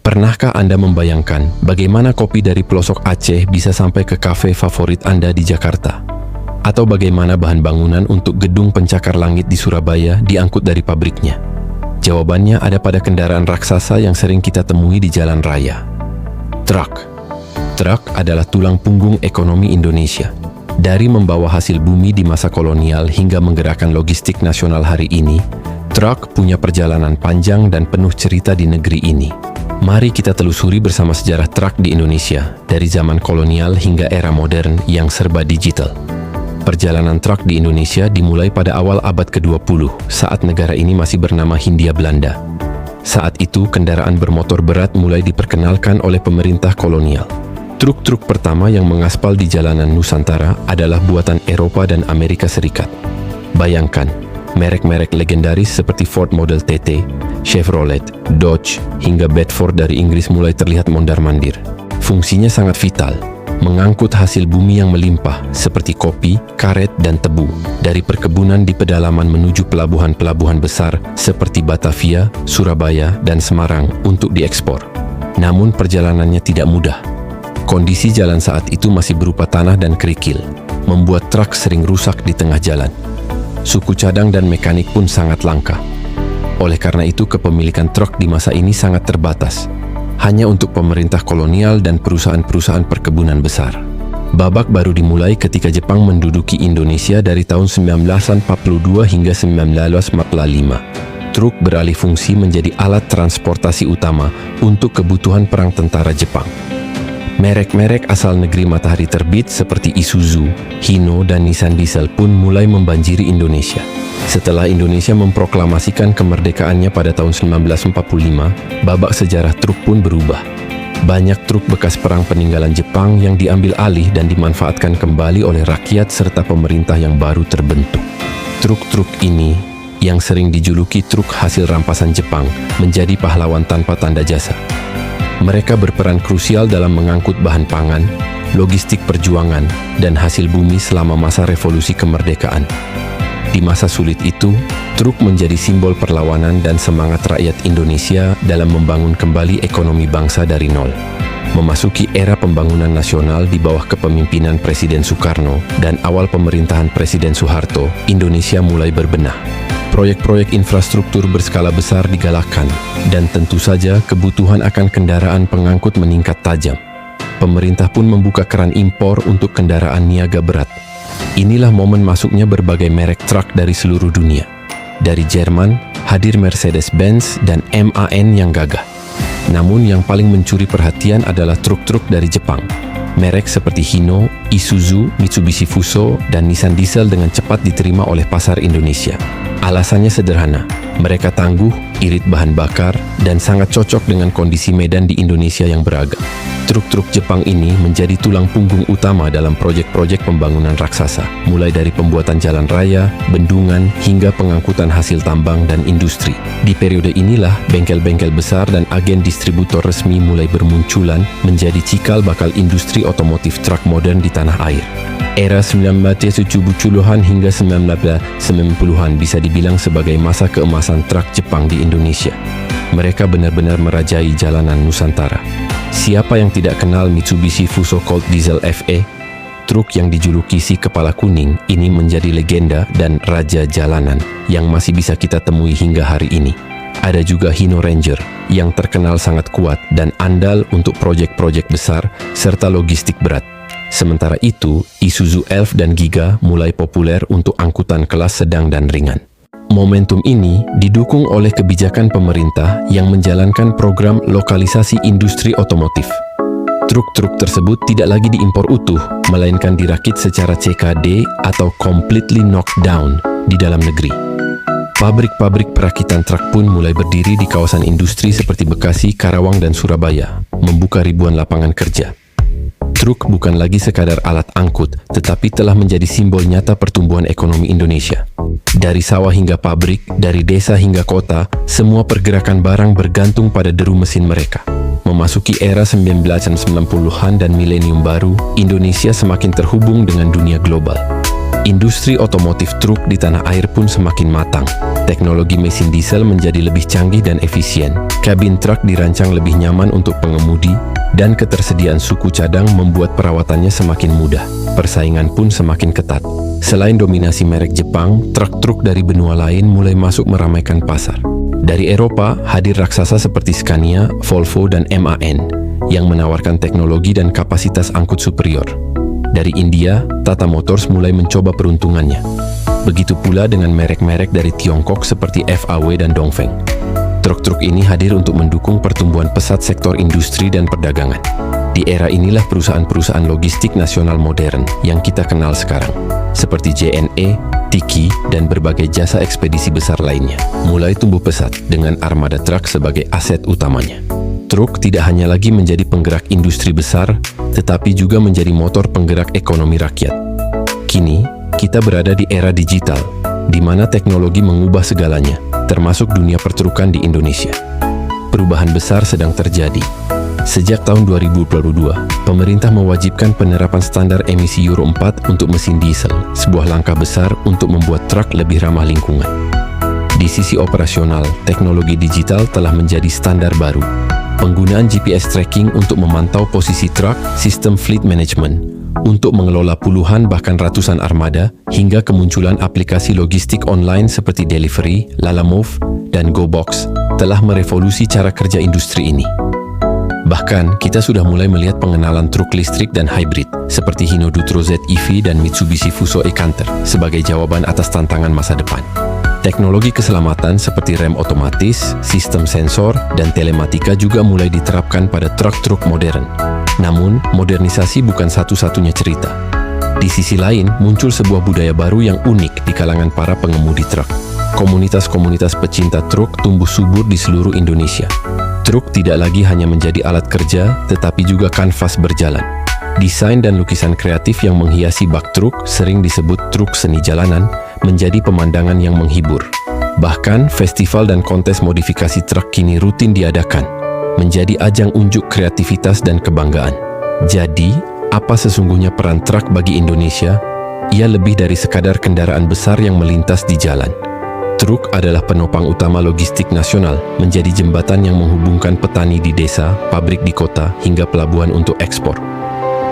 Pernahkah Anda membayangkan bagaimana kopi dari pelosok Aceh bisa sampai ke kafe favorit Anda di Jakarta? Atau bagaimana bahan bangunan untuk gedung pencakar langit di Surabaya diangkut dari pabriknya? Jawabannya ada pada kendaraan raksasa yang sering kita temui di jalan raya. Truk. Truk adalah tulang punggung ekonomi Indonesia. Dari membawa hasil bumi di masa kolonial hingga menggerakkan logistik nasional hari ini, truk punya perjalanan panjang dan penuh cerita di negeri ini. Mari kita telusuri bersama sejarah truk di Indonesia, dari zaman kolonial hingga era modern yang serba digital. Perjalanan truk di Indonesia dimulai pada awal abad ke-20, saat negara ini masih bernama Hindia Belanda. Saat itu, kendaraan bermotor berat mulai diperkenalkan oleh pemerintah kolonial. Truk-truk pertama yang mengaspal di jalanan Nusantara adalah buatan Eropa dan Amerika Serikat. Bayangkan, merek-merek legendaris seperti Ford Model TT, Chevrolet, Dodge, hingga Bedford dari Inggris mulai terlihat mondar-mandir. Fungsinya sangat vital, mengangkut hasil bumi yang melimpah seperti kopi, karet, dan tebu dari perkebunan di pedalaman menuju pelabuhan-pelabuhan besar seperti Batavia, Surabaya, dan Semarang untuk diekspor. Namun perjalanannya tidak mudah. Kondisi jalan saat itu masih berupa tanah dan kerikil, membuat truk sering rusak di tengah jalan. Suku cadang dan mekanik pun sangat langka. Oleh karena itu, kepemilikan truk di masa ini sangat terbatas, hanya untuk pemerintah kolonial dan perusahaan-perusahaan perkebunan besar. Babak baru dimulai ketika Jepang menduduki Indonesia dari tahun 1942 hingga 1945. Truk beralih fungsi menjadi alat transportasi utama untuk kebutuhan perang tentara Jepang. Merek-merek asal negeri matahari terbit seperti Isuzu, Hino, dan Nissan Diesel pun mulai membanjiri Indonesia. Setelah Indonesia memproklamasikan kemerdekaannya pada tahun 1945, babak sejarah truk pun berubah. Banyak truk bekas perang peninggalan Jepang yang diambil alih dan dimanfaatkan kembali oleh rakyat serta pemerintah yang baru terbentuk. Truk-truk ini, yang sering dijuluki truk hasil rampasan Jepang, menjadi pahlawan tanpa tanda jasa. Mereka berperan krusial dalam mengangkut bahan pangan, logistik perjuangan, dan hasil bumi selama masa revolusi kemerdekaan. Di masa sulit itu, truk menjadi simbol perlawanan dan semangat rakyat Indonesia dalam membangun kembali ekonomi bangsa dari nol. Memasuki era pembangunan nasional di bawah kepemimpinan Presiden Soekarno dan awal pemerintahan Presiden Soeharto, Indonesia mulai berbenah. Proyek-proyek infrastruktur berskala besar digalakkan, dan tentu saja kebutuhan akan kendaraan pengangkut meningkat tajam. Pemerintah pun membuka keran impor untuk kendaraan niaga berat. Inilah momen masuknya berbagai merek truk dari seluruh dunia. Dari Jerman, hadir Mercedes-Benz dan MAN yang gagah. Namun yang paling mencuri perhatian adalah truk-truk dari Jepang. Merek seperti Hino, Isuzu, Mitsubishi Fuso, dan Nissan Diesel dengan cepat diterima oleh pasar Indonesia. Alasannya sederhana, mereka tangguh, irit bahan bakar, dan sangat cocok dengan kondisi medan di Indonesia yang beragam. Truk-truk Jepang ini menjadi tulang punggung utama dalam proyek-proyek pembangunan raksasa, mulai dari pembuatan jalan raya, bendungan, hingga pengangkutan hasil tambang dan industri. Di periode inilah, bengkel-bengkel besar dan agen distributor resmi mulai bermunculan, menjadi cikal bakal industri otomotif truk modern di tanah air. Era 1970-an hingga 1990-an bisa dibilang sebagai masa keemasan truk Jepang di Indonesia. Mereka benar-benar merajai jalanan Nusantara. Siapa yang tidak kenal Mitsubishi Fuso Colt Diesel FE? Truk yang dijuluki si kepala kuning ini menjadi legenda dan raja jalanan yang masih bisa kita temui hingga hari ini. Ada juga Hino Ranger yang terkenal sangat kuat dan andal untuk proyek-proyek besar serta logistik berat. Sementara itu, Isuzu Elf dan Giga mulai populer untuk angkutan kelas sedang dan ringan. Momentum ini didukung oleh kebijakan pemerintah yang menjalankan program lokalisasi industri otomotif. Truk-truk tersebut tidak lagi diimpor utuh, melainkan dirakit secara CKD atau completely knocked down di dalam negeri. Pabrik-pabrik perakitan truk pun mulai berdiri di kawasan industri seperti Bekasi, Karawang, dan Surabaya, membuka ribuan lapangan kerja. Truk bukan lagi sekadar alat angkut, tetapi telah menjadi simbol nyata pertumbuhan ekonomi Indonesia. Dari sawah hingga pabrik, dari desa hingga kota, semua pergerakan barang bergantung pada deru mesin mereka. Memasuki era 1990-an dan milenium baru, Indonesia semakin terhubung dengan dunia global. Industri otomotif truk di tanah air pun semakin matang. Teknologi mesin diesel menjadi lebih canggih dan efisien. Kabin truk dirancang lebih nyaman untuk pengemudi, dan ketersediaan suku cadang membuat perawatannya semakin mudah. Persaingan pun semakin ketat. Selain dominasi merek Jepang, truk-truk dari benua lain mulai masuk meramaikan pasar. Dari Eropa, hadir raksasa seperti Scania, Volvo, dan MAN yang menawarkan teknologi dan kapasitas angkut superior. Dari India, Tata Motors mulai mencoba peruntungannya. Begitu pula dengan merek-merek dari Tiongkok seperti FAW dan Dongfeng. Truk-truk ini hadir untuk mendukung pertumbuhan pesat sektor industri dan perdagangan. Di era inilah perusahaan-perusahaan logistik nasional modern yang kita kenal sekarang, seperti JNE, Tiki, dan berbagai jasa ekspedisi besar lainnya, mulai tumbuh pesat dengan armada truk sebagai aset utamanya. Truk tidak hanya lagi menjadi penggerak industri besar, tetapi juga menjadi motor penggerak ekonomi rakyat. Kini, kita berada di era digital, di mana teknologi mengubah segalanya, termasuk dunia pertrukan di Indonesia. Perubahan besar sedang terjadi. Sejak tahun 2022, pemerintah mewajibkan penerapan standar emisi Euro 4 untuk mesin diesel, sebuah langkah besar untuk membuat truk lebih ramah lingkungan. Di sisi operasional, teknologi digital telah menjadi standar baru. Penggunaan GPS tracking untuk memantau posisi truk, sistem fleet management, untuk mengelola puluhan bahkan ratusan armada, hingga kemunculan aplikasi logistik online seperti Delivery, Lalamove, dan GoBox, telah merevolusi cara kerja industri ini. Bahkan, kita sudah mulai melihat pengenalan truk listrik dan hybrid, seperti Hino Dutro Z EV dan Mitsubishi Fuso e-Canter, sebagai jawaban atas tantangan masa depan. Teknologi keselamatan seperti rem otomatis, sistem sensor, dan telematika juga mulai diterapkan pada truk-truk modern. Namun, modernisasi bukan satu-satunya cerita. Di sisi lain, muncul sebuah budaya baru yang unik di kalangan para pengemudi truk. Komunitas-komunitas pecinta truk tumbuh subur di seluruh Indonesia. Truk tidak lagi hanya menjadi alat kerja, tetapi juga kanvas berjalan. Desain dan lukisan kreatif yang menghiasi bak truk, sering disebut truk seni jalanan, menjadi pemandangan yang menghibur. Bahkan, festival dan kontes modifikasi truk kini rutin diadakan, menjadi ajang unjuk kreativitas dan kebanggaan. Jadi, apa sesungguhnya peran truk bagi Indonesia? Ia lebih dari sekadar kendaraan besar yang melintas di jalan. Truk adalah penopang utama logistik nasional, menjadi jembatan yang menghubungkan petani di desa, pabrik di kota, hingga pelabuhan untuk ekspor.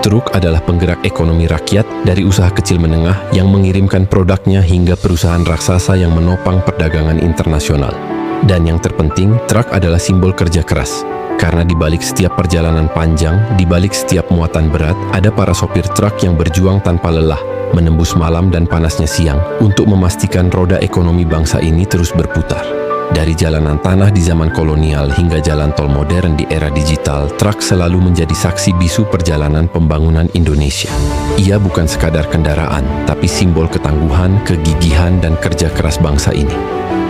Truk adalah penggerak ekonomi rakyat dari usaha kecil menengah yang mengirimkan produknya hingga perusahaan raksasa yang menopang perdagangan internasional. Dan yang terpenting, truk adalah simbol kerja keras. Karena di balik setiap perjalanan panjang, di balik setiap muatan berat, ada para sopir truk yang berjuang tanpa lelah, menembus malam dan panasnya siang, untuk memastikan roda ekonomi bangsa ini terus berputar. Dari jalanan tanah di zaman kolonial hingga jalan tol modern di era digital, truk selalu menjadi saksi bisu perjalanan pembangunan Indonesia. Ia bukan sekadar kendaraan, tapi simbol ketangguhan, kegigihan, dan kerja keras bangsa ini.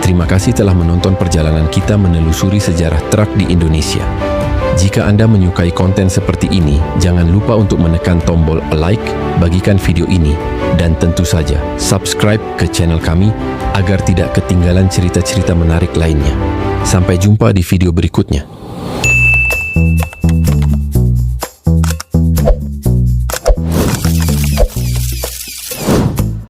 Terima kasih telah menonton perjalanan kita menelusuri sejarah truk di Indonesia. Jika Anda menyukai konten seperti ini, jangan lupa untuk menekan tombol like, bagikan video ini, dan tentu saja subscribe ke channel kami agar tidak ketinggalan cerita-cerita menarik lainnya. Sampai jumpa di video berikutnya.